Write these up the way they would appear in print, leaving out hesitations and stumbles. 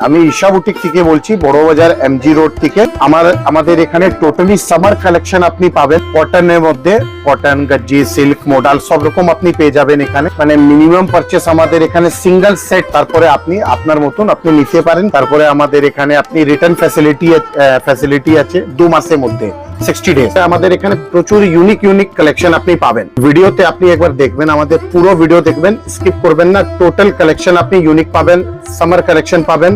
আমি ঈশা বুটিক থেকে বলছি, বড় বাজার এমজি রোড থেকে। আমাদের এখানে টোটালি সামার কালেকশন আপনি পাবেন। কটনের মধ্যে কটন, গজ্জি, সিল্ক, মডাল সব রকম আপনি পেয়ে যাবেন এখানে। মানে মিনিমাম পারচেস আমাদের এখানে সিঙ্গেল সেট, তারপরে আপনি আপনার মতন আপনি নিতে পারেন। তারপরে আমাদের এখানে আপনি রিটার্ন ফ্যাসিলিটি আছে 2 মাসের মধ্যে, 60 ডেজ। আমাদের এখানে প্রচুর ইউনিক কালেকশন আপনি পাবেন। ভিডিওতে আপনি একবার দেখবেন, আমাদের পুরো ভিডিও দেখবেন, স্কিপ করবেন না। টোটাল কালেকশন আপনি ইউনিক পাবেন, সামার কালেকশন পাবেন।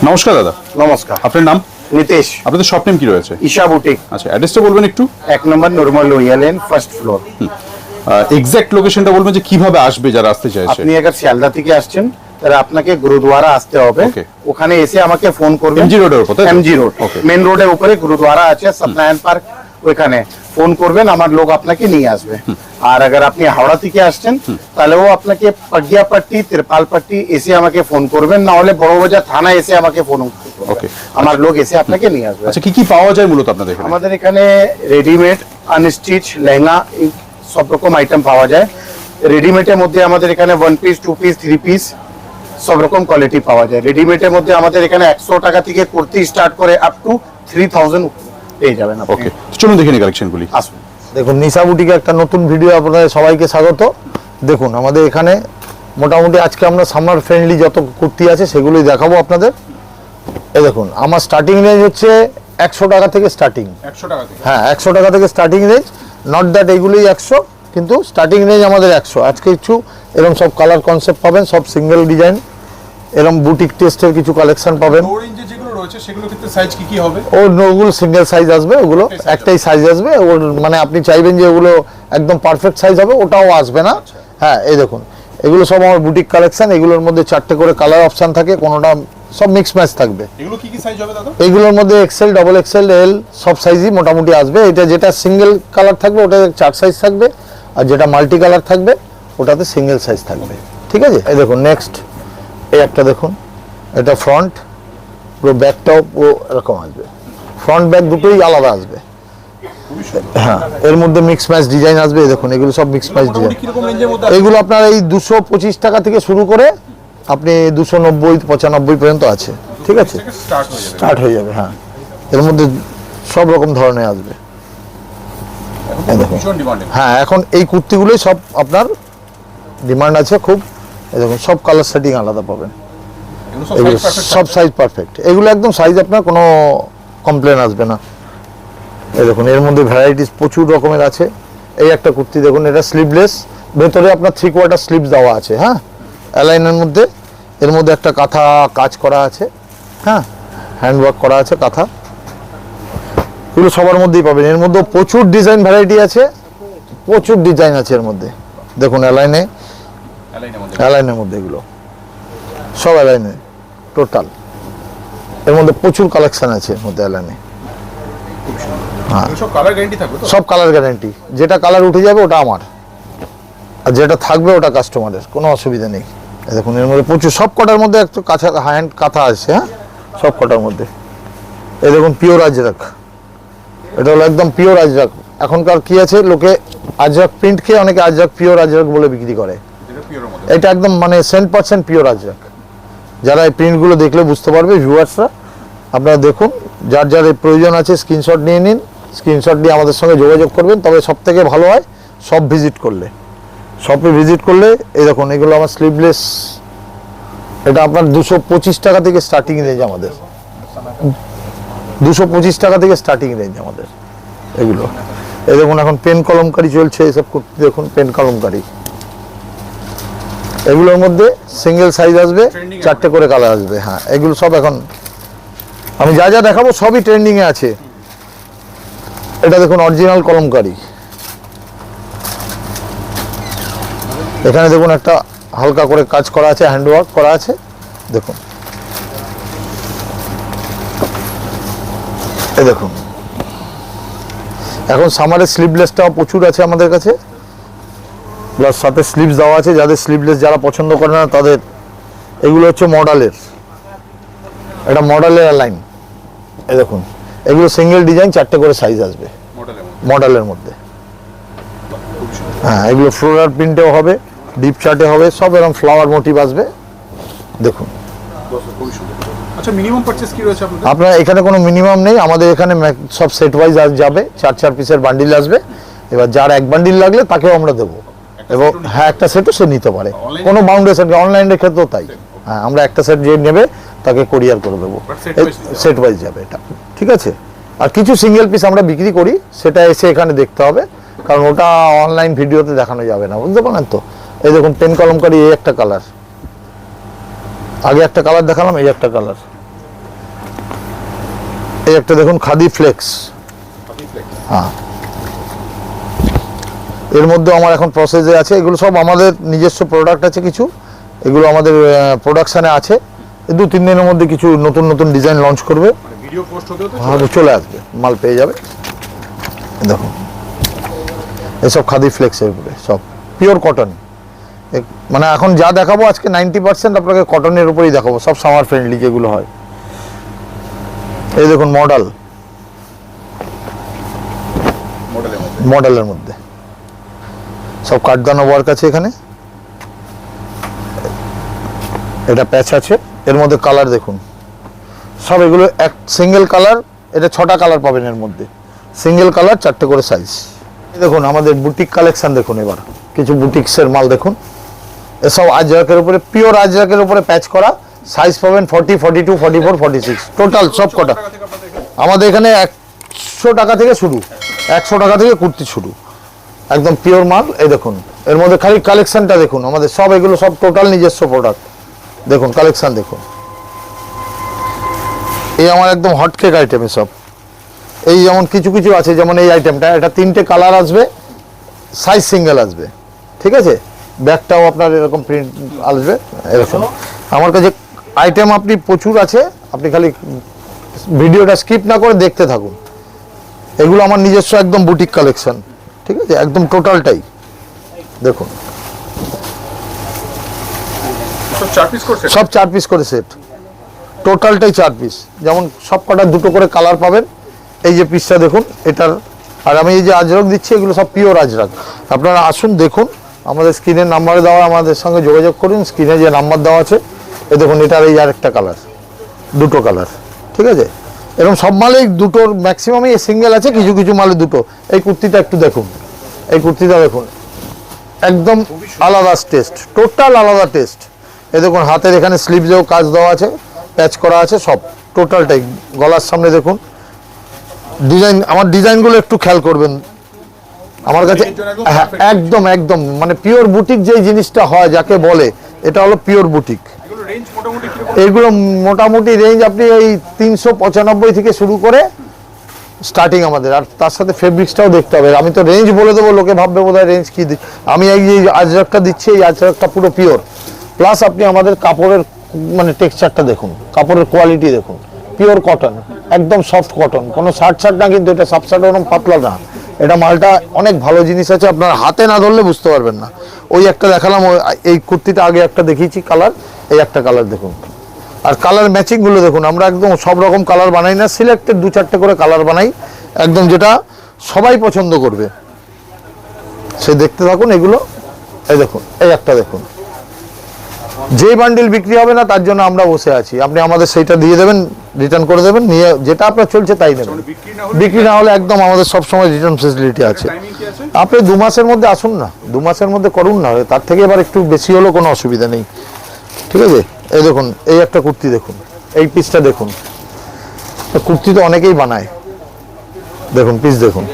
নমস্কার দাদা। নমস্কার। আপনার নাম? নিতেশ। আপনাদের শপ নেম কি রয়েছে? ঈশা বুটিক। আচ্ছা, অ্যাড্রেসটা বলবেন একটু। 1 নম্বর নরমাল Lohia lane, first floor. Exact লোকেশনটা বলবেন যে কিভাবে আসবে যারা আসতে চাইছে। আপনি अगर শিয়ালদা থেকে আসছেন তাহলে আপনাকে গুরুদ্বারা আসতে হবে। ওখানে এসে আমাকে ফোন করবেন। এমজি রোডের উপর? এমজি রোড, মেন রোডের উপরে গুরুদ্বারা আছে, সত্যনারায়ণ পার্ক, ওখানে ফোন করবেন, আমার লোক আপনাকে নিয়ে আসবে। আর अगर আপনি হাওড়া থেকে আসছেন তাহলে ও আপনাকে পাগিয়াপট্টি, তিরপালপট্টি এসে আমাকে ফোন করবেন, না হলে বড়বাজার থানা এসে আমাকে ফোন করবেন। ওকে, আমার লোক এসে আপনাকে নিয়ে আসবে। আচ্ছা, কি পাওয়া যায় মূলত আপনাদের এখানে? আমাদের এখানে রেডিমেড, আনস্টিচ, লেহেঙ্গা সব রকম আইটেম পাওয়া যায়। রেডিমেডের মধ্যে আমাদের এখানে 1 পিস, 2 পিস, 3 পিস সব রকম কোয়ালিটি পাওয়া যায়। রেডিমেডের মধ্যে আমাদের এখানে 100 টাকা থেকে কুর্তি স্টার্ট করে আপ টু 3000 পেয়ে যাবেন। ওকে, চলুন দেখে নিই কালেকশনগুলি। আসুন। দেখুন, নিশা বুটিকে একটা নতুন ভিডিও আপনাদের সবাইকে স্বাগত। দেখুন, আমাদের এখানে মোটামুটি আজকে আমরা সামার ফ্রেন্ডলি যত কুর্তি আছে সেগুলোই দেখাবো আপনাদের। এই দেখুন, আমার স্টার্টিং রেঞ্জ হচ্ছে 100 টাকা থেকে স্টার্টিং। 100 টাকা থেকে? হ্যাঁ, 100 টাকা থেকে স্টার্টিং রেঞ্জ। নট দ্যাট এইগুলোই 100, কিন্তু স্টার্টিং রেঞ্জ আমাদের 100। আজকে কিছু এরকম সব কালার কনসেপ্ট পাবেন, সব সিঙ্গেল ডিজাইন, এরকম বুটিক টেস্টের কিছু কালেকশন পাবেন। লো রেঞ্জে যেগুলো রয়েছে সেগুলো ক্ষেত্রে সাইজ কি হবে? ওগুলো সিঙ্গেল সাইজ আসবে, ওগুলো একটাই সাইজ আসবে। ওর মানে আপনি চাইবেন যে ওগুলো একদম পারফেক্ট সাইজ হবে, ওটাও আসবে না। হ্যাঁ, এই দেখুন, এগুলো সব আমার বুটিক কালেকশন। এগুলোর মধ্যে 4টে করে কালার অপশন থাকে, কোনোটা সব মিক্স ম্যাচ থাকবে। এগুলো কি সাইজ হবে দাদা? এগুলোর মধ্যে এক্সেল, ডবল এক্সেল, এল সব সাইজই মোটামুটি আসবে। এটা যেটা সিঙ্গেল কালার থাকবে ওটাতে 4 সাইজ থাকবে, আর যেটা মাল্টি কালার থাকবে ওটাতে সিঙ্গেল সাইজ থাকবে। ঠিক আছে, এই দেখুন নেক্সট এই একটা দেখুন, এটা ফ্রন্ট, পুরো ব্যাকটাও ও এরকম আসবে, ফ্রন্ট ব্যাক দুটোই আলাদা আসবে। হ্যাঁ, এর মধ্যে মিক্স ম্যাচ ডিজাইন আসবে। দেখুন, এগুলো সব মিক্স ম্যাচ ডিজাইন। এগুলো আপনার এই 225 টাকা থেকে শুরু করে আপনি 290, 95 পর্যন্ত আছে। ঠিক আছে, স্টার্ট হয়ে যাবে। হ্যাঁ, এর মধ্যে সব রকম ধরনের আসবে। হ্যাঁ, এখন এই কুর্তিগুলোই সব আপনার ডিমান্ড আছে খুব। দেখুন, সব কালার সেটিং আলাদা পাবেন, এগুলো সব সাইজ পারফেক্ট। এগুলো একদম সাইজ আপনার কোনো কমপ্লেন আসবে না। এই দেখুন, এর মধ্যে ভ্যারাইটিস প্রচুর রকমের আছে। এই একটা কুর্তি দেখুন, এটা স্লিভলেস, ভেতরে আপনার 3/4 স্লিভস দেওয়া আছে। হ্যাঁ, অ্যালাইনের মধ্যে, এর মধ্যে একটা কাঁথা কাজ করা আছে। হ্যাঁ, হ্যান্ডওয়ার্ক করা আছে কাঁথা। এগুলো সবার মধ্যেই পাবেন। এর মধ্যে প্রচুর ডিজাইন ভ্যারাইটি আছে, প্রচুর ডিজাইন আছে এর মধ্যে। দেখুন, অ্যালাইনের মধ্যে এগুলো সব অ্যালাইনে টোটাল। এর মধ্যে প্রচুর কালেকশন আছে এর মধ্যে অ্যালাইনে। হ্যাঁ, সব কালার গ্যারান্টি। যেটা কালার উঠে যাবে ওটা আমার, আর যেটা থাকবে ওটা কাস্টমারের, কোনো অসুবিধা নেই। দেখুন, এর মধ্যে প্রচুর, সব কটার মধ্যে একটু হ্যান্ড কাঁথা আছে। হ্যাঁ, সব কটার মধ্যে। এই দেখুন, পিওর আজরাক, এটা হলো একদম পিওর আজরাক। এখনকার কি আছে, লোকে আজরাক প্রিন্ট খেয়ে অনেকে আজরাক পিওর আজরাক বলে বিক্রি করে। এটা একদম মানে 100% পিওর আজরাক। যারা এই প্রিন্টগুলো দেখলে বুঝতে পারবে ভিউয়ার্সরা, আপনারা দেখুন, যার যার এই প্রয়োজন আছে স্ক্রিনশট নিয়ে নিন। স্ক্রিনশট দিয়ে আমাদের সঙ্গে যোগাযোগ করবেন। তবে সব থেকে ভালো হয় শপ ভিজিট করলে। শপে ভিজিট করলে এই দেখুন, এগুলো আমার স্লিভলেস, এটা আপনার 225 টাকা থেকে স্টার্টিং রেঞ্জ আমাদের। 225 টাকা থেকে স্টার্টিং রেঞ্জ আমাদের এগুলো। এই দেখুন, এখন পেন কলমকারি চলছে, এসব কুর্তি দেখুন, পেন কলমকারি। এগুলোর মধ্যে সিঙ্গেল সাইজ আসবে, 4টে করে কালার আসবে। হ্যাঁ, এগুলো সব এখন আমি যা যা দেখাবো সবই ট্রেন্ডিং এ আছে। এটা দেখুন, অরিজিনাল কলমকারি। এখানে দেখুন, একটা হালকা করে কাজ করা আছে, হ্যান্ডওয়ার্ক করা আছে। দেখুন, এই দেখুন, এখন সামারের স্লিভলেসটাও প্রচুর আছে আমাদের কাছে, প্লাস সাথে স্লিভস দেওয়া আছে। যাদের স্লিভলেস যারা পছন্দ করে না তাদের, এগুলো হচ্ছে মডেলের, এটা মডেলের লাইন। এই দেখুন, এগুলো সিঙ্গেল ডিজাইন, 4টে করে সাইজ আসবে মডেলের মধ্যে। হ্যাঁ, এগুলো ফ্লোরাল প্রিন্টেও হবে, ডিপ চার্টে হবে, সব এরকম ফ্লাওয়ার মোটিভ আসবে। দেখুন, আচ্ছা মিনিমাম পারচেজ কি রয়েছে আপনাদের? আপনার এখানে কোনো মিনিমাম নেই, আমাদের এখানে সব সেট ওয়াইজ যাবে, 4 পিসের বান্ডিল আসবে। এবার যার এক বান্ডিল লাগলে তাকেও আমরা দেবো, এবং হ্যাঁ একটা সেটও সে নিতে পারে, কোনো বাউন্ডেশন। অনলাইনের ক্ষেত্রেও তাই, হ্যাঁ আমরা একটা সেট যে নেবে তাকে কোরিয়ার করে দেবো, সেট ওয়াইজ যাবে এটা, ঠিক আছে। আর কিছু সিঙ্গেল পিস আমরা বিক্রি করি, সেটা এসে এখানে দেখতে হবে, কারণ ওটা অনলাইন ভিডিওতে দেখানো যাবে না, বুঝতে পারলেন তো। এই দেখুন পেন কলমকারি, এই একটা কালার, আগে একটা কালার দেখালাম, এই একটা কালার, এই একটা দেখুন খাদি ফ্লেক্স। হ্যাঁ, এর মধ্যে আমার এখন প্রসেসে আছে, এগুলো সব আমাদের নিজস্ব প্রোডাক্ট আছে কিছু, এগুলো আমাদের প্রোডাকশানে আছে। 2-3 দিনের মধ্যে কিছু নতুন নতুন ডিজাইন লঞ্চ করবে, ভিডিও পোস্ট হতে হয়তো চলে আসবে, মাল পেয়ে যাবে। দেখুন এসব খাদি ফ্লেক্সের উপরে সব পিওর কটন, মানে এখন যা দেখাবো আজকে 90% আপনাকে কটনের উপরেই দেখাবো, সব সামার ফ্রেন্ডলি যেগুলো হয়। এই দেখুন মডেলের মধ্যে সব কাঠদানা ওয়ার্ক আছে এখানে, এটা প্যাচ আছে, এর মধ্যে কালার দেখুন সব, এগুলো এক সিঙ্গেল কালার, এটা 6টা কালার পাবেন এর মধ্যে, সিঙ্গেল কালার 4টে করে সাইজ। দেখুন আমাদের বুটিক কালেকশন দেখুন, এবার কিছু বুটিক্সের মাল দেখুন, এসব আজরাকের উপরে, পিওর আজরাকের উপরে প্যাচ করা, সাইজ পাবেন 40, 42, 44, 46 টোটাল সব কটা। আমাদের এখানে 100 টাকা থেকে শুরু, 100 টাকা থেকে কুর্তি শুরু, একদম পিওর মাল। এই দেখুন এর মধ্যে খালি কালেকশনটা দেখুন, আমাদের সব এগুলো সব টোটাল নিজস্ব প্রোডাক্ট। দেখুন কালেকশন দেখুন, এই আমার একদম হটকেক আইটেম সব। এই যেমন কিছু কিছু আছে, যেমন এই আইটেমটা, এটা 3টে কালার আসবে, সাইজ সিঙ্গেল আসবে, ঠিক আছে। ব্যাগটাও আপনার এরকম প্রিন্ট আসবে, এরকম আমার কাছে আইটেম আপনি প্রচুর আছে, আপনি খালি ভিডিওটা স্কিপ না করে দেখতে থাকুন। এগুলো আমার নিজস্ব একদম বুটিক কালেকশন, ঠিক আছে, একদম টোটালটাই দেখুন, সব 4 পিস করে সেট, টোটালটাই 4 পিস। যেমন সব কটা 2টো করে কালার পাবেন। এই যে পিসটা দেখুন এটার, আর আমি এই যে আজরক দিচ্ছি এগুলো সব পিওর আজরক। আপনারা আসুন দেখুন, আমাদের স্ক্রিনের নাম্বারে দেওয়া, আমাদের সঙ্গে যোগাযোগ করুন, স্ক্রিনে যে নাম্বার দেওয়া আছে। এই দেখুন এটার এই আরেকটা কালার, 2টো কালার, ঠিক আছে। এরকম সব মালেই 2টোর ম্যাক্সিমামই সিঙ্গেল আছে, কিছু কিছু মালে 2টো। এই কুর্তিটা একটু দেখুন, এই কুর্তিটা দেখুন, একদম আলাদা টেস্ট, টোটাল আলাদা টেস্ট। এই দেখুন হাতের এখানে স্লিভসেও কাজ দেওয়া আছে, প্যাচ করা আছে, সব টোটালটাই। গলার সামনে দেখুন ডিজাইন, আমার ডিজাইনগুলো একটু খেয়াল করবেন আমার কাছে। হ্যাঁ একদম একদম, মানে পিওর বুটিক যেই জিনিসটা হয় যাকে বলে, এটা হলো পিওর বুটিক। এগুলো মোটামুটি রেঞ্জ আপনি এই 395 থেকে শুরু করে স্টার্টিং আমাদের, আর তার সাথে ফেব্রিক্সটাও দেখতে হবে। আমি তো রেঞ্জ বলে দেবো, লোকে ভাববে বোধহয় রেঞ্জ কি দিই। আমি এই যে আজরাকটা দিচ্ছি, এই আজরাকটা পুরো পিওর, প্লাস আপনি আমাদের কাপড়ের মানে টেক্সচারটা দেখুন, কাপড়ের কোয়ালিটি দেখুন, পিওর কটন, একদম সফট কটন, কোনো শার্ট না, কিন্তু এটা সব শার্ট ওরকম পাতলা না। এটা মালটা অনেক ভালো জিনিস আছে, আপনার হাতে না ধরলে বুঝতে পারবেন না। ওই একটা দেখালাম, এই কুর্তিটা আগে একটা দেখিয়েছি কালার, এই একটা কালার দেখুন, আর কালার ম্যাচিংগুলো দেখুন। আমরা একদম সব রকম কালার বানাই না, সিলেক্টেড 2-4টে করে কালার বানাই, একদম যেটা সবাই পছন্দ করবে সে দেখতে থাকুন এগুলো। এই দেখুন এই একটা দেখুন, যে বান্ডিল বিক্রি হবে না তার জন্য আমরা বসে আছি, আপনি আমাদের সেইটা দিয়ে দেবেন, রিটার্ন করে দেবেন, নিয়ে যেটা আপনার চলছে তাই নেবেন। বিক্রি না হলে একদম আমাদের সবসময় রিটার্ন ফেসিলিটি আছে। আপনি 2 মাসের মধ্যে আসুন না, 2 মাসের মধ্যে করুন না, তার থেকে এবার একটু বেশি হলেও কোনো অসুবিধা নেই, ঠিক আছে। এই দেখুন এই একটা কুর্তি দেখুন, এই পিসটা দেখুন, কুর্তি তো অনেকেই বানায়, দেখুন পিস দেখুন,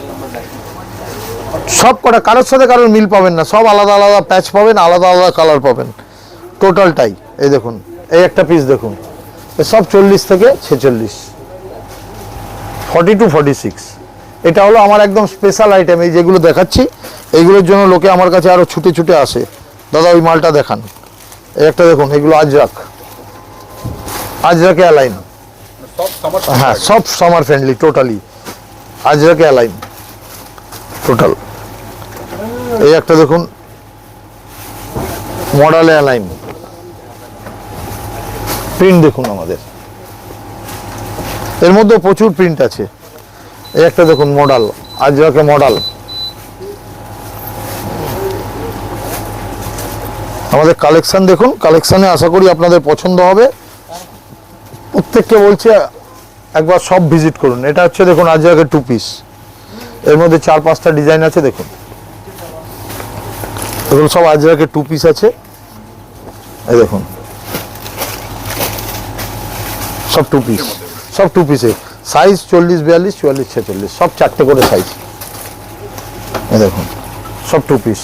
সব কটা কারোর সাথে কারোর মিল পাবেন না, সব আলাদা আলাদা প্যাচ পাবেন, আলাদা আলাদা কালার পাবেন, টোটালটাই। এই দেখুন এই একটা পিস দেখুন, সব 40 থেকে 46, 42, 46। এটা হলো আমার একদম স্পেশাল আইটেম। এই যেগুলো দেখাচ্ছি এইগুলোর জন্য লোকে আমার কাছে আরো ছুটে ছুটে আসে, দাদা ওই মালটা দেখান। এই একটা দেখুন, এগুলো আজরাক, আজরাকে অ্যালাইন, হ্যাঁ সব সামার ফ্রেন্ডলি, টোটালি আজরাকে অ্যালাইন টোটাল। এই একটা দেখুন মডেলে অ্যালাইন, প্রিন্ট দেখুন আমাদের, এর মধ্যে প্রচুর প্রিন্ট আছে। এই একটা দেখুন মডেল, আজরাকে মডেল, আমাদের কালেকশন দেখুন, কালেকশনে আশা করি আপনাদের পছন্দ হবে। প্রত্যেককে বলছি একবার সব ভিজিট করুন। এটা হচ্ছে দেখুন আজরাকের 2 পিস, এর মধ্যে 4-5টা ডিজাইন আছে। দেখুন এগুলো সব আজরাকের 2 পিস আছে। এই দেখুন সব 2 পিস, সব 2 পিসে সাইজ 40, 42, 44, 46 সব 4টে করে সাইজ। এই দেখুন সব 2 পিস।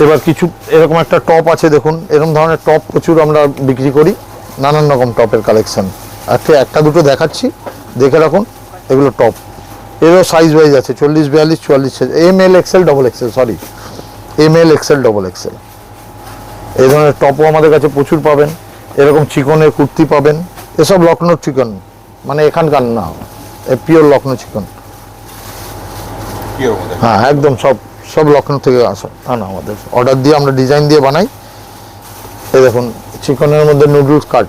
এবার কিছু এরকম একটা টপ আছে দেখুন, এরকম ধরনের টপ প্রচুর আমরা বিক্রি করি, নানান রকম টপের কালেকশন। আজকে একটা দুটো দেখাচ্ছি, দেখে রাখুন। এগুলো টপ, এরও সাইজ ওয়াইজ আছে 40, 42, 44, ML, XL, XXL, sorry ML, XL, XXL। এই ধরনের টপও আমাদের কাছে প্রচুর পাবেন। এরকম চিকনের কুর্তি পাবেন, এসব লখনৌর চিকন, মানে এখানকার না, পিওর লখনৌ চিকন। হ্যাঁ একদম সব সব লখনৌ থেকে আসা না, আমাদের অর্ডার দিয়ে আমরা ডিজাইন দিয়ে বানাই। এই দেখুন চিকনের মধ্যে নুডলস কাট,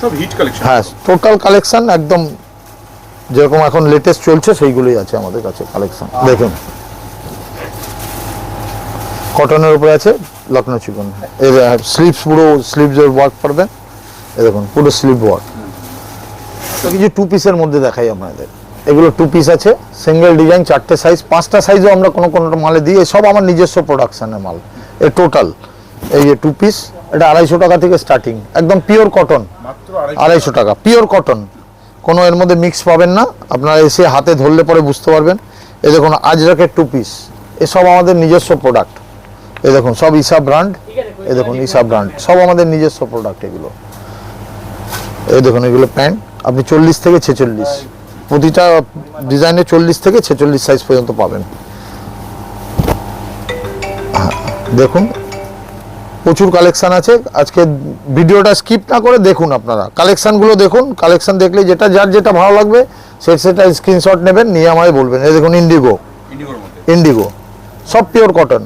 সব হিট কালেকশন। হ্যাঁ টোটাল কালেকশন একদম যেরকম এখন লেটেস্ট চলছে সেইগুলোই আছে আমাদের কাছে কালেকশন। দেখুন কটনের উপরে আছে লখনৌ চিকন। এই স্লিভস, পুরো স্লিভসের ওয়ার্ক পারবেন। এই দেখুন পুরো স্লিভ ওয়ার্ক। কিছু 2 পিসের মধ্যে দেখাই আপনাদের। এগুলো 2 পিস আছে, সিঙ্গেল ডিজাইন, 4টে সাইজ, 5টা সাইজও আমরা কোনো মালে দিই। সব আমার নিজস্ব প্রোডাকশনের মাল। এ টোটাল এই যে 2 পিস, এটা 250 টাকা থেকে স্টার্টিং, একদম পিওর কটন, মাত্র 250 টাকা পিওর কটন। কোনো এর মধ্যে মিক্স পাবেন না, আপনারা এসে হাতে ধরলে পরে বুঝতে পারবেন। এই দেখুন আজরাকের 2 পিস, এসব আমাদের নিজস্ব প্রোডাক্ট। এই দেখুন সব ঈশা ব্র্যান্ড, এই দেখুন ঈশা ব্র্যান্ড, সব আমাদের নিজস্ব প্রোডাক্ট এগুলো। এই দেখুন এগুলো প্যান্ট, আপনি 40 থেকে 46, প্রতিটা ডিজাইনে 40 থেকে 46 সাইজ পর্যন্ত পাবেন। দেখুন প্রচুর কালেকশন আছে। আজকে ভিডিওটা স্কিপ না করে দেখুন, আপনারা কালেকশনগুলো দেখুন। কালেকশন দেখলে যেটা যার যেটা ভালো লাগবে সেটা স্ক্রিনশট নেবেন, নিয়ে আমায় বলবেন। এই দেখুন ইন্ডিগো, ইন্ডিগো সব পিওর কটন।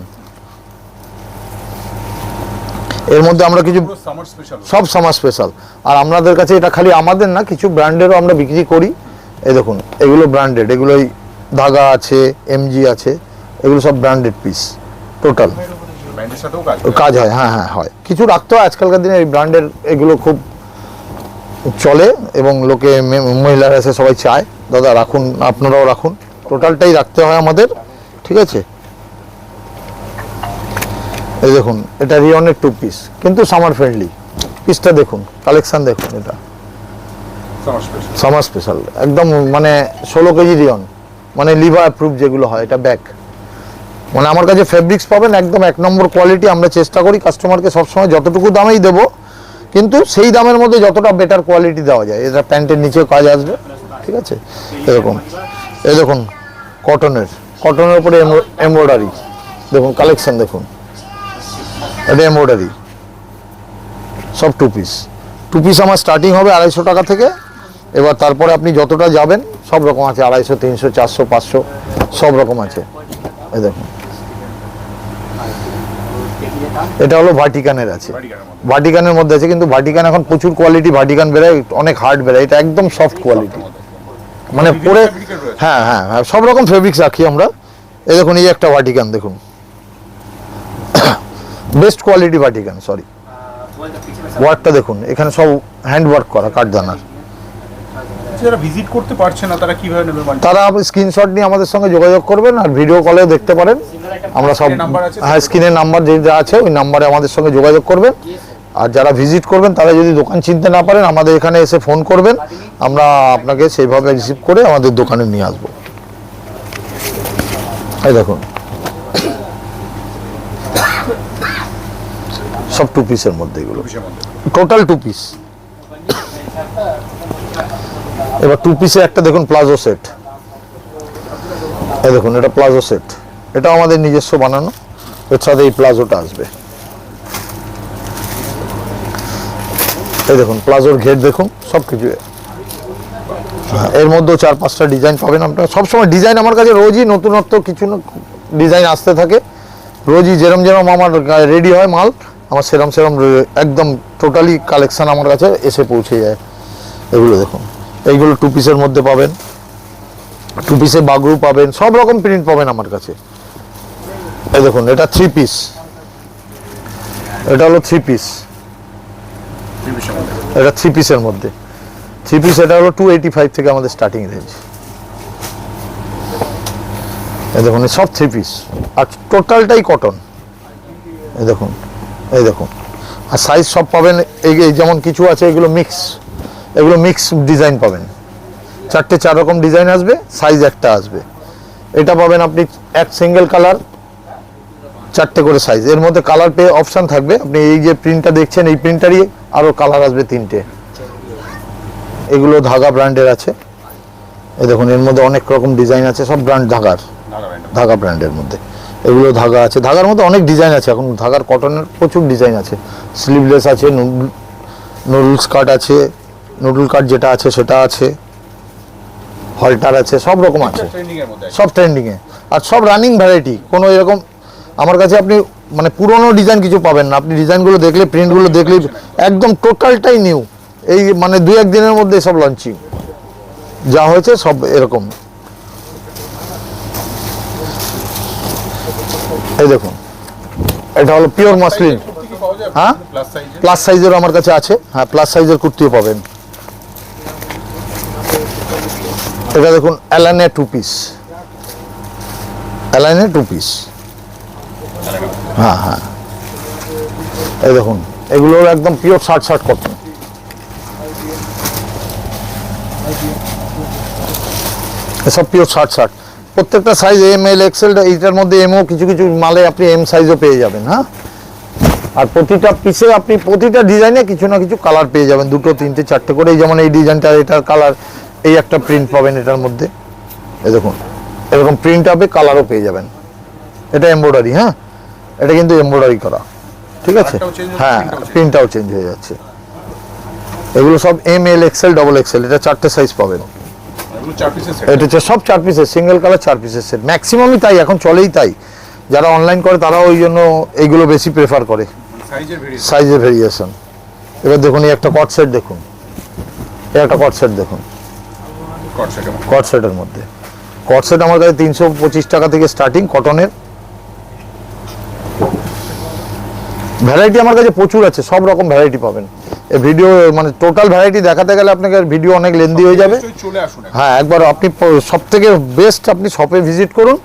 এর মধ্যে আমরা কিছু সব সামার স্পেশাল। আর আপনাদের কাছে এটা খালি আমাদের না, কিছু ব্র্যান্ডেরও আমরা বিক্রি করি। এই দেখুন এগুলো ব্র্যান্ডেড, এগুলোই ধাগা আছে, MG আছে, এগুলো সব ব্র্যান্ডেড পিস টোটাল। কাজ হয়, হ্যাঁ হ্যাঁ হয়। কিছু রাখতে হয়, আজকালকার দিনে এই ব্র্যান্ডের এগুলো খুব চলে এবং লোকে মহিলারা এসে সবাই চায় দাদা রাখুন, আপনারাও রাখুন। টোটালটাই রাখতে হয় আমাদের, ঠিক আছে। এই দেখুন এটা রিয়নের 2 পিস, কিন্তু সামার ফ্রেন্ডলি। পিসটা দেখুন, কালেকশন দেখুন, এটা সামার স্পেশাল একদম, মানে 16 কেজি রিয়ন, মানে লিভা অ্যাপ্রুভ যেগুলো হয়, এটা ব্যাক। মানে আমার কাছে ফেব্রিক্স পাবেন একদম 1 নম্বর কোয়ালিটি। আমরা চেষ্টা করি কাস্টমারকে সবসময় যতটুকু দামেই দেবো, কিন্তু সেই দামের মধ্যে যতটা বেটার কোয়ালিটি দেওয়া যায়। এটা প্যান্টের নিচে কাজ আসবে, ঠিক আছে। এরকম এই দেখুন কটনের উপরে এমব্রয়ডারি, দেখুন কালেকশন দেখুন, এটা এমব্রয়ডারি, সব 2 পিস। 2 পিস আমার স্টার্টিং হবে 250 টাকা থেকে। এবার তারপরে আপনি যতটা যাবেন সব রকম আছে, 250, 300, 400, 500 সব রকম আছে। এই দেখুন এটা হলো ভাটিকানের আছে, ভাটিকানের মধ্যে আছে, কিন্তু ভাটিকান এখন প্রচুর কোয়ালিটি ভাটিকান বেরোয়, অনেক হার্ড বেরোয়। এটা একদম সফট কোয়ালিটি, মানে পরে হ্যাঁ হ্যাঁ হ্যাঁ সব রকম ফেব্রিক্স রাখি আমরা। এই দেখুন এই একটা ভাটিকান দেখুন, বেস্ট কোয়ালিটি ভাটিকান, সরি ওয়ার্কটা দেখুন, এখানে সব হ্যান্ড ওয়ার্ক করা কাঠদানার। যারা ভিজিট করতে পারছে না তারা কিভাবে নেবে? তারা স্ক্রিনশট নিয়ে আমাদের সঙ্গে যোগাযোগ করবেন, আর ভিডিও কলেও দেখতে পারেন। আমরা সব, হ্যাঁ স্ক্রিনের নাম্বার যেটা আছে ওই নাম্বারে আমাদের সঙ্গে যোগাযোগ করবেন। আর যারা ভিজিট করবেন তারা যদি দোকান চিনতে না পারেন, আমাদের এখানে এসে ফোন করবেন, আমরা আপনাকে সেইভাবে রিসিভ করে আমাদের দোকানে নিয়ে আসবো। এই দেখুন সব 2 পিসের মধ্যে, এগুলো টোটাল 2 পিস। এবার 2 পিসে একটা দেখুন প্লাজো সেট, এই দেখুন এটা প্লাজো সেট, এটা আমাদের নিজস্ব বানানো। এর সাথে এই প্লাজোটা আসবে, এই দেখুন প্লাজোর ঘের দেখুন, সব কিছু। এর মধ্যেও 4-5টা ডিজাইন পাবেন আপনারা। সবসময় ডিজাইন আমার কাছে রোজই নতুনত্ব কিছু না ডিজাইন আসতে থাকে, রোজই যেরম আমার রেডি হয় মাল, আমার সেরম একদম টোটালি কালেকশন আমার কাছে এসে পৌঁছে যায়। এগুলো দেখুন, এইগুলো 2 পিসের মধ্যে পাবেন, 2 পিসে বাগরু পাবেন, সব রকম প্রিন্ট পাবেন আমার কাছে। এই দেখুন এটা 3 পিস, এটা হলো 3 পিস, এটা 3 পিসের মধ্যে 3 পিস, এটা হলো 285 থেকে আমাদের স্টার্টিং রেঞ্জ। এই দেখুন সব 3 পিস আর টোটালটাই কটন। এই দেখুন, এই দেখুন, আর সাইজ সব পাবেন। এই যেমন কিছু আছে এগুলো মিক্স ডিজাইন পাবেন, 4 রকম ডিজাইন আসবে, সাইজ একটা আসবে। এটা পাবেন আপনি এক সিঙ্গেল কালার 4টে করে সাইজ, এর মধ্যে কালার পেয়ে অপশন থাকবে। আপনি এই যে প্রিন্টটা দেখছেন এই প্রিন্টারই আরো কালার আসবে 3টে। এগুলো ধাগা ব্র্যান্ডের আছে। এই দেখুন এর মধ্যে অনেক রকম ডিজাইন আছে, সব ব্র্যান্ড ধাগা ব্র্যান্ডের মধ্যে। এগুলো ধাগা আছে, ধাগার মধ্যে অনেক ডিজাইন আছে। এখন ধাগার কটনের প্রচুর ডিজাইন আছে, স্লিভলেস আছে, নুডলস কাট আছে, নুডল কাট যেটা আছে সেটা আছে, হলটার আছে, সব রকম আছে, সব ট্রেন্ডিংয়ে আর সব রানিং ভ্যারাইটি। কোনো এরকম আমার কাছে আপনি মানে পুরনো ডিজাইন কিছু পাবেন না। আপনি ডিজাইনগুলো দেখলে, প্রিন্টগুলো দেখলে একদম টোটালটাই নিউ। এই মানে 2-1 দিনের মধ্যে সব লঞ্চিং যা হয়েছে সব এরকম। এই দেখুন এটা হলো পিওর মাসলিন। হ্যাঁ, প্লাস সাইজের আমার কাছে আছে। হ্যাঁ, প্লাস সাইজের কুর্তিও পাবেন। এটা দেখুন অ্যালানে 2 পিস, অ্যালানে 2 পিস। হ্যাঁ হ্যাঁ, এই দেখুন এগুলো একদম পিওর 60 কটন। এসব পিওর 60 প্রত্যেকটা সাইজ ML XL, এইটার মধ্যে এমও কিছু কিছু মালে আপনি M সাইজও পেয়ে যাবেন। হ্যাঁ, আর প্রতিটা পিসে আপনি প্রতিটা ডিজাইনে কিছু না কিছু কালার পেয়ে যাবেন, 2, 3, 4টে করে। এই যেমন এই ডিজাইনটা, এটার কালার, এই একটা প্রিন্ট পাবেন এটার মধ্যে। এই দেখুন এরকম প্রিন্ট হবে, কালারও পেয়ে যাবেন। এটা এমব্রয়ডারি। হ্যাঁ, এটা কিন্তু এমব্রয়ডারি করা, ঠিক আছে। হ্যাঁ, প্রিন্টটাও চেঞ্জ হয়ে যাচ্ছে। এগুলো সব ML XL XXL, এটা 4টে সাইজ পাবেন। এটা হচ্ছে সব 4 পিসের সিঙ্গেল কালার, 4 পিসের সেট। ম্যাক্সিমামই তাই, এখন চলেই তাই। যারা অনলাইন করে তারাও ওই জন্য এইগুলো বেশি প্রেফার করে, সাইজের ভেরিয়েশন। এবার দেখুন এই একটা কট সেট দেখুন, এই একটা কট সেট দেখুন, কট সেটের মধ্যে কট সেট আমার কাছে 325 টাকা থেকে স্টার্টিং কটনের। ভ্যারাইটি আমার কাছে প্রচুর আছে, সব রকম ভ্যারাইটি পাবেন। এই ভিডিও মানে টোটাল ভ্যারাইটি দেখাতে গেলে আপনাকে ভিডিও অনেক লেন্দি হয়ে যাবে। হ্যাঁ, একবার আপনি সব থেকে বেস্ট আপনি শপে ভিজিট করুন।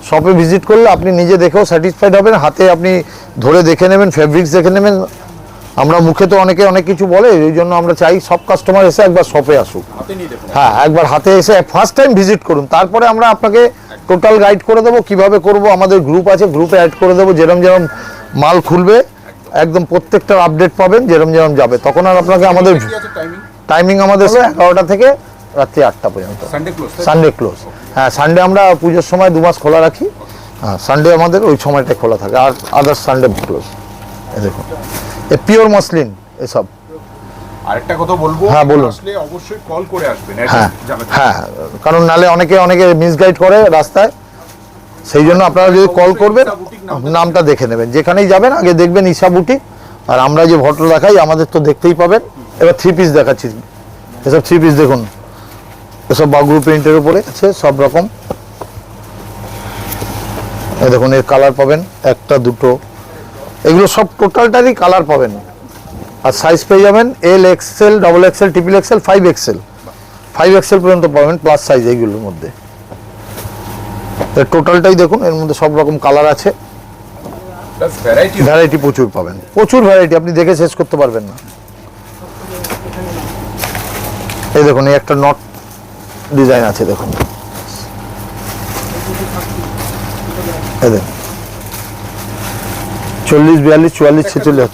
শপে ভিজিট করলে আপনি নিজে দেখেও স্যাটিসফাইড হবেন, হাতে আপনি ধরে দেখে নেবেন, ফেব্রিক্স দেখে নেবেন। আমরা মুখে তো অনেকে অনেক কিছু বলে, এই জন্য আমরা চাই সব কাস্টমার এসে একবার শপে আসুক। হ্যাঁ, একবার হাতে এসে ফার্স্ট টাইম ভিজিট করুন, তারপরে আমরা আপনাকে টোটাল গাইড করে দেবো কিভাবে করব। আমাদের গ্রুপ আছে, গ্রুপে অ্যাড করে দেবো। যেরম মাল খুলবে একদম প্রত্যেকটার আপডেট পাবেন, যেরম যাবে। তখন আর আপনাকে আমাদের টাইমিং আমাদের 11টা থেকে রাত্রি 8টা পর্যন্ত, সানডে ক্লোজ। হ্যাঁ, সানডে আমরা পুজোর সময় 2 মাস খোলা রাখি। হ্যাঁ, সানডে আমাদের ওই সময়টাই খোলা থাকে, আর আদার্স সানডে ক্লোজ। এই দেখুন এ পিওর মাসলিন এসব। আরেকটা কথা বলবো, হ্যাঁ বলুন। আসলে অবশ্যই কল করে আসবেন। হ্যাঁ হ্যাঁ, কারণ নালে অনেকে মিসগাইড করে রাস্তায়, সেই জন্য আপনারা যদি কল করবেন নামটা দেখে নেবেন। যেখানেই যাবেন আগে দেখবেন ঈশা বুটিক। আর আমরা যে ফটো দেখাই আমাদের তো দেখতেই পাবেন। এবার 3 পিস দেখাচ্ছি, এসব 3 পিস দেখুন, এসব বাগরু প্রিন্টের উপরে আছে সব রকম। এই দেখুন এর কালার পাবেন 1টা 2টো, এগুলো সব টোটালটারই কালার পাবেন। আর সাইজ পেয়ে যাবেন L XL XXL XXL 5XL পর্যন্ত পাবেন প্লাস সাইজ এইগুলোর মধ্যে। টোটালটাই দেখুন, এর মধ্যে সব রকম কালার আছে, ভ্যারাইটি প্রচুর পাবেন, প্রচুর ভ্যারাইটি, আপনি দেখে শেষ করতে পারবেন না। এই দেখুন এই একটা নট ডিজাইন আছে দেখুন, এই দেখুন 40, 42, 44, 46।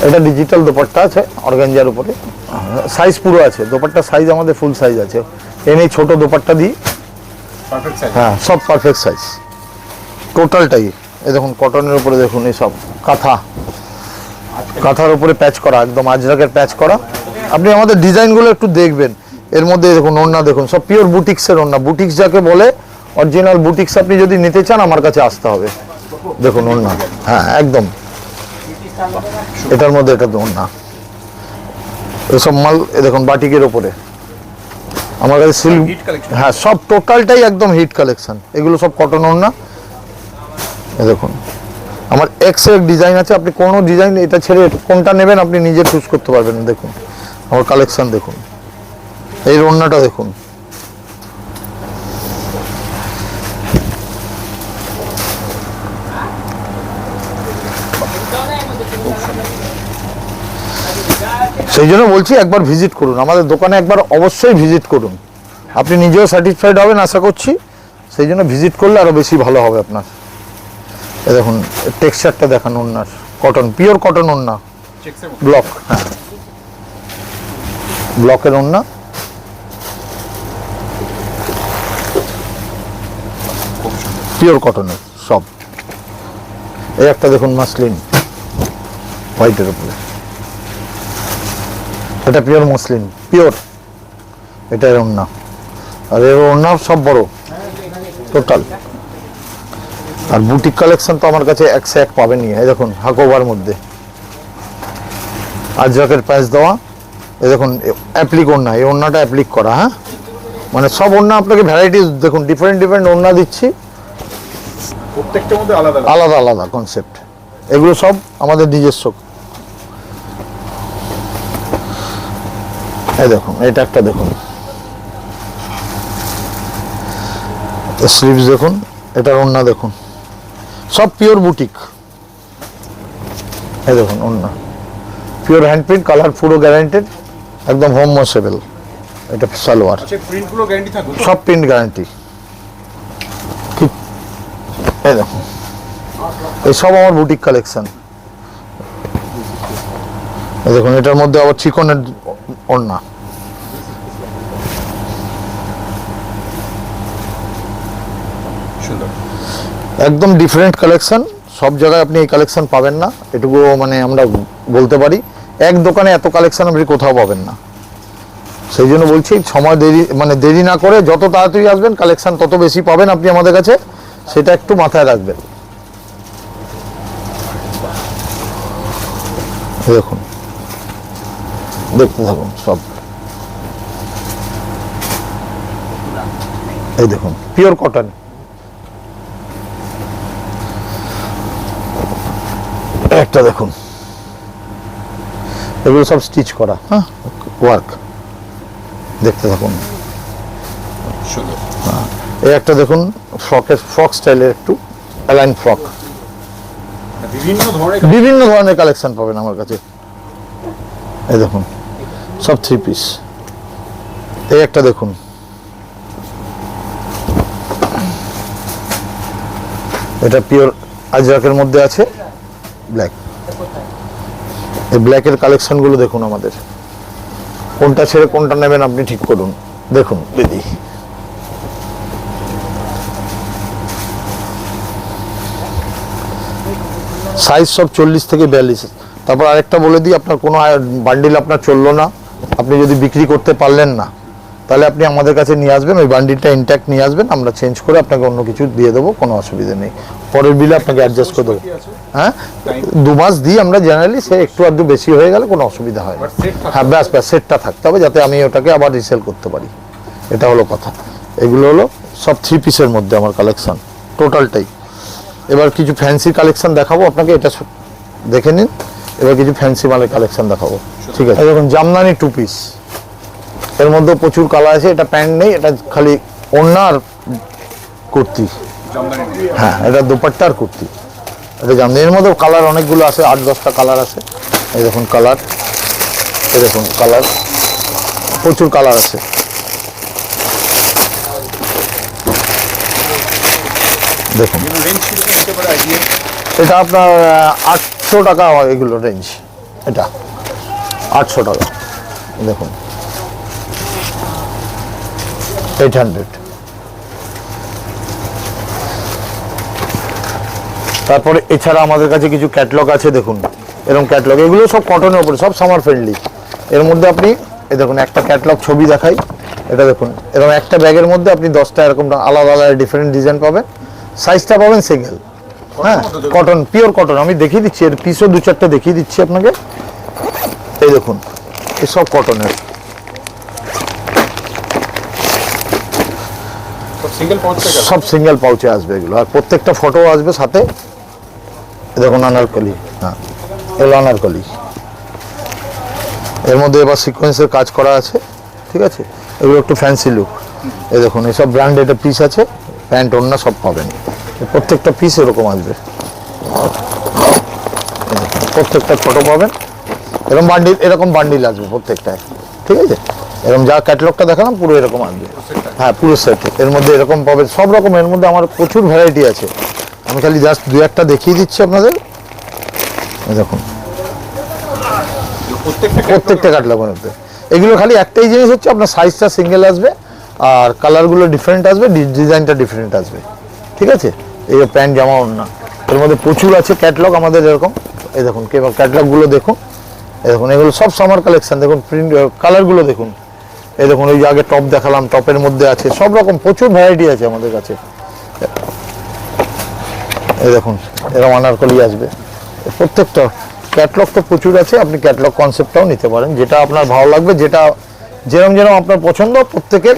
এটা ডিজিটাল দোপাট্টা আছে অর্গানজার উপরে, সাইজ পুরো আছে। দোপাট্টা সাইজ আমাদের ফুল সাইজ আছে, এনেই ছোট দোপাট্টা দিই। হ্যাঁ, সব পারফেক্ট সাইজ টোটালটাই। এই দেখুন কটনের উপরে দেখুন এই সব কাঁথার উপরে প্যাচ করা, একদম আজরাকের প্যাচ করা। আপনি আমাদের ডিজাইনগুলো একটু দেখবেন। এর মধ্যে দেখুন ওড়না দেখুন, সব পিওর বুটিক্সের ওড়না। বুটিক্স যাকে বলে, অরিজিনাল বুটিক্স আপনি যদি নিতে চান আমার কাছে আসতে হবে। দেখুন ওড়না, হ্যাঁ একদম এটার মধ্যে এটা ওড়না। এসব মাল এ দেখুন বাটিকের ওপরে আমার কাছে সিল্ক। হ্যাঁ, সব টোটালটাই একদম হিট কালেকশন। এগুলো সব কটন ওড়না। দেখুন আমার এক্স এক ডিজাইন আছে, আপনি কোনো ডিজাইন এটা ছেড়ে কোনটা নেবেন আপনি নিজে চুজ করতে পারবেন। দেখুন আমার কালেকশন দেখুন, এই ওড়নাটা দেখুন, সেই জন্য বলছি একবার ভিজিট করুন আমাদের দোকানে, একবার অবশ্যই ভিজিট করুন, আপনি নিজেও স্যাটিসফাইড হবেন আশা করছি। সেই জন্য ভিজিট করলে আরো বেশি ভালো হবে আপনার। এই দেখুন টেক্সচারটা দেখান ওড়নার, কটন, পিওর কটন ওড়না, ব্লক, হ্যাঁ ব্লকের ওড়না। পিওর কটনের সব। এই একটা দেখুন মাসলিন হোয়াইটের উপরে, এটা পিওর মসলিন, পিওর, এটা এর ওড়না, আর এর ওড়না সব বড় টোটাল। আর বুটিক কালেকশন তো আমার কাছে একশো এক পাবেনই। এই দেখুন হাকোবার মধ্যে আজরাকের প্যাচ দেওয়া, এই দেখুন অ্যাপ্লিক ওড়না, এই ওড়নাটা অ্যাপ্লিক করা, হ্যাঁ মানে সব ওড়না আপনাকে ভ্যারাইটিস দেখুন, ডিফারেন্ট ডিফারেন্ট ওড়না দিচ্ছি, প্রত্যেকটার মধ্যে আলাদা আলাদা। আলাদা আলাদা কনসেপ্ট, এগুলো সব আমাদের নিজস্ব। এই দেখুন এটা একটা দেখুন, স্লিভস দেখুন, এটার ওড়না দেখুন, সব পিওর বুটিক। এই দেখুন ওড়না পিওর হ্যান্ড প্রিন্ট, কালার পুরো গ্যারান্টেড, একদম হোম ওয়াশেবল। এটা সালোয়ার, আচ্ছা প্রিন্টগুলো গ্যারান্টি থাকবে তো? সব প্রিন্ট গ্যারান্টি। ঠিক, এই দেখুন এই সব আমার বুটিক কালেকশন। এই দেখুন এটার মধ্যে আবার চিকনের ওড়না, সুন্দর। একদম ডিফারেন্ট কালেকশন। সব জায়গায় আপনি এই কালেকশন পাবেন না, এটুকু মানে আমরা বলতে পারি। এক দোকানে এত কালেকশন আপনি কোথাও পাবেন না। সেই জন্য বলছি সময় দেরি না করে যত তাড়াতাড়ি আসবেন কালেকশন তত বেশি পাবেন আপনি আমাদের কাছে, সেটা একটু মাথায় রাখবেন। দেখুন দেখতে থাকুন সব, এই দেখুন পিওর কটন, একটা দেখুন, এগুলো সব স্টিচ করা, হ্যাঁ ওয়ার্ক, দেখতে থাকুন। সুন্দর। এই একটা দেখুন ফ্রক স্টাইলের একটু অ্যালাইন ফ্রক, বিভিন্ন ধরনের কালেকশন পাবেন আমার কাছে। এই দেখুন সব থ্রি পিস। এই একটা দেখুন, এটা পিওর আজরাকের মধ্যে আছে, ব্ল্যাক। এই ব্ল্যাকের কালেকশনগুলো দেখুন আমাদের, কোনটা ছেড়ে কোনটা নেবেন আপনি ঠিক করুন। দেখুন দিদি, সাইজ সব 40 থেকে 42। তারপর আরেকটা বলে দিই, আপনার কোনো বান্ডিল আপনার চললো না, আপনি যদি বিক্রি করতে পারলেন না, তাহলে আপনি আমাদের কাছে নিয়ে আসবেন, ওই বান্ডিলটা ইনট্যাক্ট নিয়ে আসবেন, আমরা চেঞ্জ করে আপনাকে অন্য কিছু দিয়ে দেবো, কোনো অসুবিধা নেই। পরের বিলে আপনাকে অ্যাডজাস্ট করে দেবো। হ্যাঁ 2 মাস দিই আমরা জেনারেলি, সে একটু আধটু বেশি হয়ে গেলে কোনো অসুবিধা হয় না। হ্যাঁ ব্যাস সেটটা থাকতে হবে, যাতে আমি ওটাকে আবার রিসেল করতে পারি, এটা হলো কথা। এগুলো হলো সব 3 পিসের মধ্যে আমার কালেকশন টোটালটাই। এবার কিছু ফ্যান্সি কালেকশন দেখাবো আপনাকে, এটা দেখে নিন। এবার কিছু ফ্যান্সি মালের কালেকশন দেখাবো, ঠিক আছে? দেখুন জামদানি 2 পিস, এর মধ্যে প্রচুর কালার আছে। এটা প্যান্ট নেই, এটা খালি ওড়না আর কুর্তি, হ্যাঁ এটা দোপাট্টা আর কুর্তি। এটা জামদানি, এর মধ্যে কালার অনেকগুলো আছে, 8-10টা কালার আছে। এই দেখুন কালার, এই দেখুন কালার, প্রচুর কালার আছে। দেখুন এটা আপনার 800 টাকা, এগুলো রেঞ্জ, এটা 800 টাকা। দেখুন 800। তারপরে এছাড়া আমাদের কাছে কিছু ক্যাটলগ আছে, দেখুন এরকম ক্যাটলগ, এগুলো সব কটনের উপরে, সব সামার ফ্রেন্ডলি। এর মধ্যে আপনি এই দেখুন একটা ক্যাটলগ ছবি দেখাই, এটা দেখুন এরকম একটা ব্যাগের মধ্যে আপনি 10টা এরকম আলাদা আলাদা ডিফারেন্ট ডিজাইন পাবেন। সাইজটা পাবেন সিঙ্গেল, হ্যাঁ কটন, পিওর কটন। আমি দেখিয়ে দিচ্ছি, এর পিসও 2-4টা দেখিয়ে দিচ্ছি আপনাকে। এই দেখুন এসব কটনের, সব সিঙ্গেল পাউচে আসবে এগুলো, আর প্রত্যেকটা ফটো আসবে সাথে। দেখুন আনারকলি, হ্যাঁ এগুলো আনারকলি। এর মধ্যে এবার সিকোয়েন্সের কাজ করা আছে, ঠিক আছে, এগুলো একটু ফ্যান্সি লুক। এই দেখুন এসব ব্র্যান্ডেড পিস আছে, প্যান্ট ওড়না সব পাবেন, প্রত্যেকটা পিস এরকম আসবে, প্রত্যেকটা ছোট পাবেন, এরকম বান্ডিল আসবে প্রত্যেকটায়, ঠিক আছে। এরকম যা ক্যাটালগটা দেখালাম পুরো এরকম আসবে, হ্যাঁ পুরো সেট। এর মধ্যে এরকম পাবেন সব রকম, এর মধ্যে আমার প্রচুর ভ্যারাইটি আছে, আমি খালি জাস্ট দু একটা দেখিয়ে দিচ্ছি আপনাদের। এই দেখুন প্রত্যেকটা ক্যাটালগের মধ্যে এগুলো খালি একটাই জিনিস হচ্ছে আপনার সাইজটা সিঙ্গেল আসবে আর কালারগুলো ডিফারেন্ট আসবে, ডিজাইনটা ডিফারেন্ট আসবে, ঠিক আছে। এই যে প্যান্ট জামা ওড়না, এর মধ্যে প্রচুর আছে ক্যাটালগ আমাদের এরকম। এই দেখুন ক্যাটালগুলো দেখুন, এই দেখুন এগুলো সব সামার কালেকশন, দেখুন প্রিন্ট কালারগুলো দেখুন। এই দেখুন ওই যে আগে টপ দেখালাম, টপের মধ্যে আছে সব রকম, প্রচুর ভ্যারাইটি আছে আমাদের কাছে। এই দেখুন এরকম আনারকলি আসবে, প্রত্যেকটা ক্যাটালগ তো প্রচুর আছে, আপনি ক্যাটালগ কনসেপ্টটাও নিতে পারেন, যেটা আপনার ভালো লাগবে, যেটা যেরকম যেরকম আপনার পছন্দ প্রত্যেকের।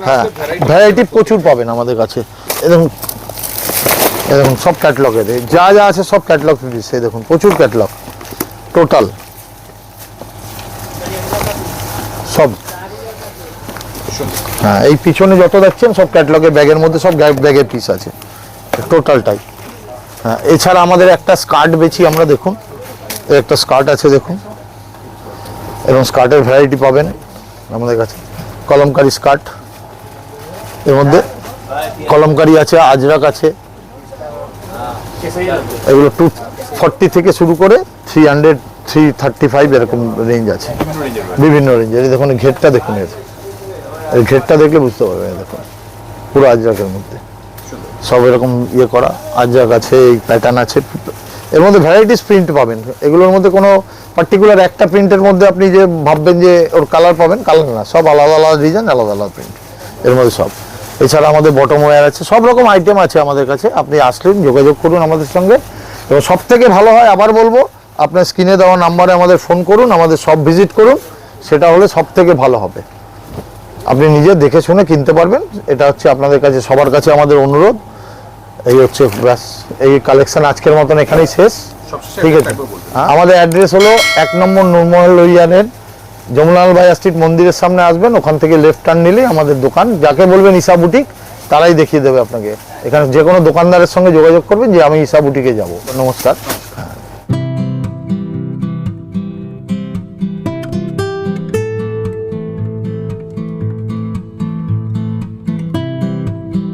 হ্যাঁ ভ্যারাইটি প্রচুর পাবেন আমাদের কাছে। এই দেখুন সব ক্যাটালগের যা যা আছে সব ক্যাটালগ পিস, এই দেখুন প্রচুর ক্যাটালগ টোটাল সব। হ্যাঁ এই পিছনে যত দেখছেন সব ক্যাটালগের ব্যাগের মধ্যে সব ব্যাগের পিস আছে টোটালটাই। হ্যাঁ এছাড়া আমাদের একটা স্কার্ট বেচি আমরা, দেখুন একটা স্কার্ট আছে দেখুন, এবং স্কার্টের ভ্যারাইটি পাবেন আমাদের কাছে। কলমকারি স্কার্ট, এর মধ্যে কলমকারি আছে, আজরাক আছে, এগুলো 240 থেকে শুরু করে 300 335 এরকম রেঞ্জ আছে, বিভিন্ন রেঞ্জের। দেখুন ঘেরটা দেখুন, এই ঘেরটা দেখলে বুঝতে পারবেন, দেখুন পুরো আজরাকের মধ্যে সব এরকম ইয়ে করা আজরাক আছে, এই প্যাটার্ন আছে। এর মধ্যে ভ্যারাইটিস প্রিন্ট পাবেন, এগুলোর মধ্যে কোনো পার্টিকুলার একটা প্রিন্টের মধ্যে আপনি যে ভাববেন যে ওর কালার পাবেন, কালার না, সব আলাদা আলাদা ডিজাইন, আলাদা আলাদা প্রিন্ট এর মধ্যে সব। এছাড়া আমাদের বটম ওয়্যার আছে, সব রকম আইটেম আছে আমাদের কাছে। আপনি আসলেন, যোগাযোগ করুন আমাদের সঙ্গে, এবং সব থেকে ভালো হয় আবার বলবো, আপনার স্ক্রিনে দেওয়া নাম্বারে আমাদের ফোন করুন, আমাদের সব ভিজিট করুন, সেটা হলে সব থেকে ভালো হবে। আপনি নিজে দেখে শুনে কিনতে পারবেন, এটা হচ্ছে আপনাদের কাছে সবার কাছে আমাদের অনুরোধ। এই হচ্ছে ব্যাস, এই কালেকশন আজকের মতন এখানেই শেষ, ঠিক আছে। আমাদের অ্যাড্রেস হলো 1 নম্বর নূরমহল লইয়ানের যমুনালাল ভাইয়া স্ট্রিট, মন্দিরের সামনে আসবেন, ওখান থেকে লেফট টার্ন নিলেই আমাদের দোকান। যাকে বলবেন ঈশা বুটিক, তারাই দেখিয়ে দেবে আপনাকে। এখানে যে কোনো দোকানদারের সঙ্গে যোগাযোগ করবেন যে আমি ঈশা বুটিকে যাব। নমস্কার।